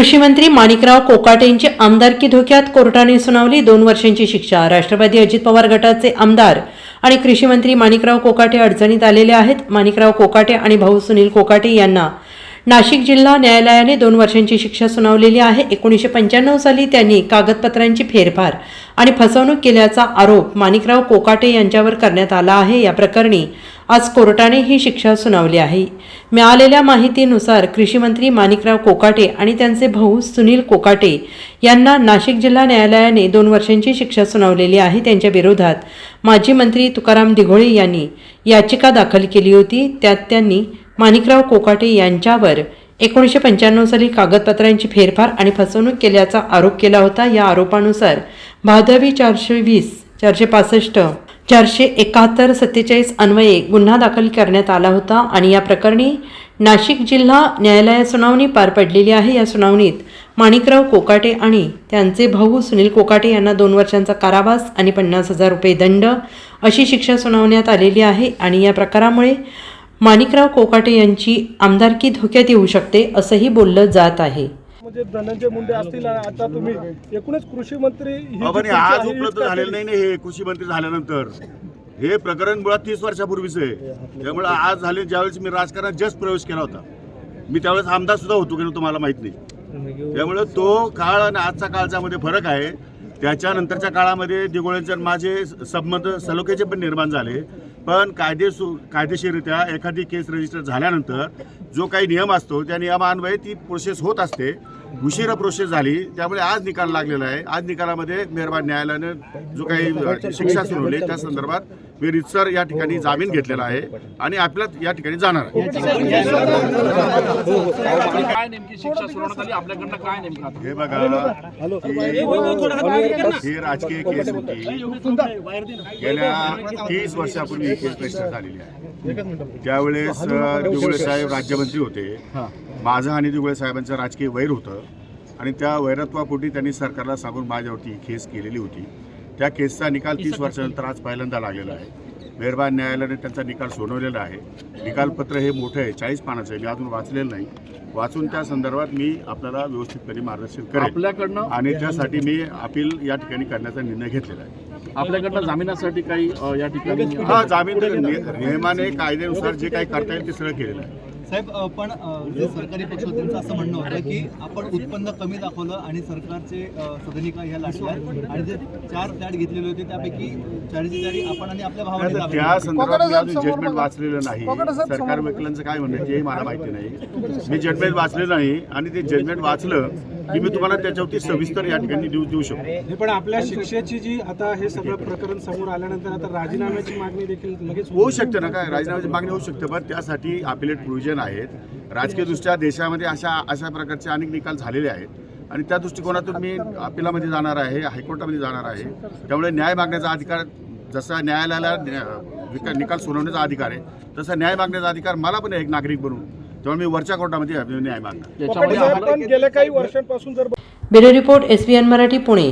कृषी मंत्री माणिकराव कोकाटेंची आमदारकी धोक्यात, कोर्टाने सुनावली 2 वर्षांची शिक्षा। राष्ट्रवादी अजित पवार गटाचे आमदार आणि कृषी मंत्री माणिकराव कोकाटे अडचणीत आलेले आहेत। माणिकराव कोकाटे आणि भाऊ सुनील कोकाटे यांना नाशिक जिल्हा न्यायालयाने 2 वर्षांची शिक्षा सुनावलेली आहे। 1995 साली त्यांनी कागदपत्रांची फेरफार आणि फसवणूक केल्याचा आरोप माणिकराव कोकाटे यांच्यावर करण्यात आला आहे। या प्रकरणी आज कोर्टाने ही शिक्षा सुनावली आहे। मिळालेल्या माहितीनुसार कृषी मंत्री माणिकराव कोकाटे आणि त्यांचे भाऊ सुनील कोकाटे यांना नाशिक जिल्हा न्यायालयाने 2 वर्षांची शिक्षा सुनावलेली आहे। त्यांच्या विरोधात माजी मंत्री तुकाराम दिघोळे यांनी याचिका दाखल केली होती। त्यात त्यांनी माणिकराव कोकाटे यांच्यावर 1995 साली कागदपत्रांची फेरफार आणि फसवणूक केल्याचा आरोप केला होता। या आरोपानुसार भादवी 420, 465, 471, 47 अन्वये गुन्हा दाखल करण्यात आला होता आणि या प्रकरणी नाशिक जिल्हा न्यायालयात सुनावणी पार पडलेली आहे। या सुनावणीत माणिकराव कोकाटे आणि त्यांचे भाऊ सुनील कोकाटे यांना 2 वर्षांचा कारावास आणि 50,000 रुपये दंड अशी शिक्षा सुनावण्यात आलेली आहे आणि या प्रकारामुळे माणिकराव कोकाटे यांची आमदारकी धोक्यात येऊ शकते असंही बोललं जात आहे। म्हणजे धनंजय मुंडे असतील, आता तुम्ही एकूणच कृषी मंत्री आज उपलब्ध झालेलं नाही। हे कृषी मंत्री झाल्यानंतर हे प्रकरण मुळात 30 वर्षापूर्वीच आहे। त्यामुळे आज झाले, ज्यावेळेस मी राजकारणात जस्ट प्रवेश केला होता, मी त्यावेळेस आमदार सुद्धा होतो की तुम्हाला माहित नाही। त्यामुळे तो काळ आणि आजचा काळचा मध्ये फरक आहे। त्याच्यानंतरच्या काळामध्ये दिघोळेंचे माझे संबंध सलोख्याचे पण निर्माण झाले, पण कायदेशीररित्या एखादी केस रजिस्टर झाल्यानंतर जो काही नियम असतो त्या नियमान्वये ती प्रोसेस होत असते। उशिरा प्रोसेस झाली, त्यामुळे आज निकाल लागलेला आहे। आज निकालामध्ये मेहरबान न्यायालयाने जो काही शिक्षा सुनावली त्या संदर्भात मी रितसर या ठिकाणी जामीन घेतलेला आहे आणि आपल्याला या ठिकाणी जाणार आहे। हे बघा, ही राजकीय केस होती। गेल्या 30 वर्षापूर्वी ही केस रजिस्टर झालेली आहे। त्यावेळेस दिघोळे साहेब राज्यमंत्री होते। माझं आणि दिघोळे साहेबांचं राजकीय वैर होतं आणि त्या वैरत्वापोटी त्यांनी सरकारला सांगून माझ्यावरती केस केलेली होती। त्या केसचा निकाल 30 वर्षानंतर आज पहिल्यांदा लागलेला आहे। मेहरबान न्यायालयाने त्यांचा निकाल सुनावलेला आहे। निकालपत्र हे मोठं आहे, 40 पानाचं आहे। मी अजून वाचलेलं नाही। वाचून त्या संदर्भात मी आपल्याला व्यवस्थितपणे मार्गदर्शन करेन आपल्याकडनं आणि त्यासाठी मी अपील या ठिकाणी करण्याचा निर्णय घेतलेला आहे। आपल्याकडनं जामिनासाठी काही या ठिकाणी जामीन नियमाने कायद्यानुसार जे काही करता येईल ते सगळं केलेलं आहे। साहेब, पण जे सरकारी पक्ष त्यांचं असं म्हणणं होतं की आपण उत्पन्न कमी दाखवलं आणि सरकारचे सदनिका ह्या लाटल्या आणि जे 4 फ्लॅट घेतलेले होते त्यापैकी 4ची आपण आणि आपल्या भावाने त्या संदर्भात मी अजून जजमेंट वाचलेलं नाही। सरकार वकिलांचं काय म्हणणं हे मला माहिती नाही। मी जजमेंट वाचलेलं नाही आणि ते जजमेंट वाचलं की मी तुम्हाला त्याच्यावरती सविस्तर या ठिकाणी देऊ शकतो। पण आपल्या शिक्षेची जी आता हे सगळं प्रकरण समोर आल्यानंतर आता राजीनाम्याची मागणी देखील लगेच होऊ शकते ना, काय राजीनाम्याची मागणी होऊ शकते, पण त्यासाठी अपिलेट प्रोव्हिजन आहेत। राजकीय दृष्ट्या देशामध्ये अशा प्रकारचे अनेक निकाल झालेले आहेत आणि त्या दृष्टिकोनातून मी अपिलामध्ये जाणार आहे, हायकोर्टामध्ये जाणार आहे। त्यामुळे न्याय मागण्याचा अधिकार, जसा न्यायालयाला निकाल सुनावण्याचा अधिकार आहे तसा न्याय मागण्याचा अधिकार मला पण एक नागरिक बनून, त्यामुळे मी वरच्या कोर्टामध्ये न्याय मागणार। गेल्या काही वर्षांपासून bureau report SBN Marathi, Pune.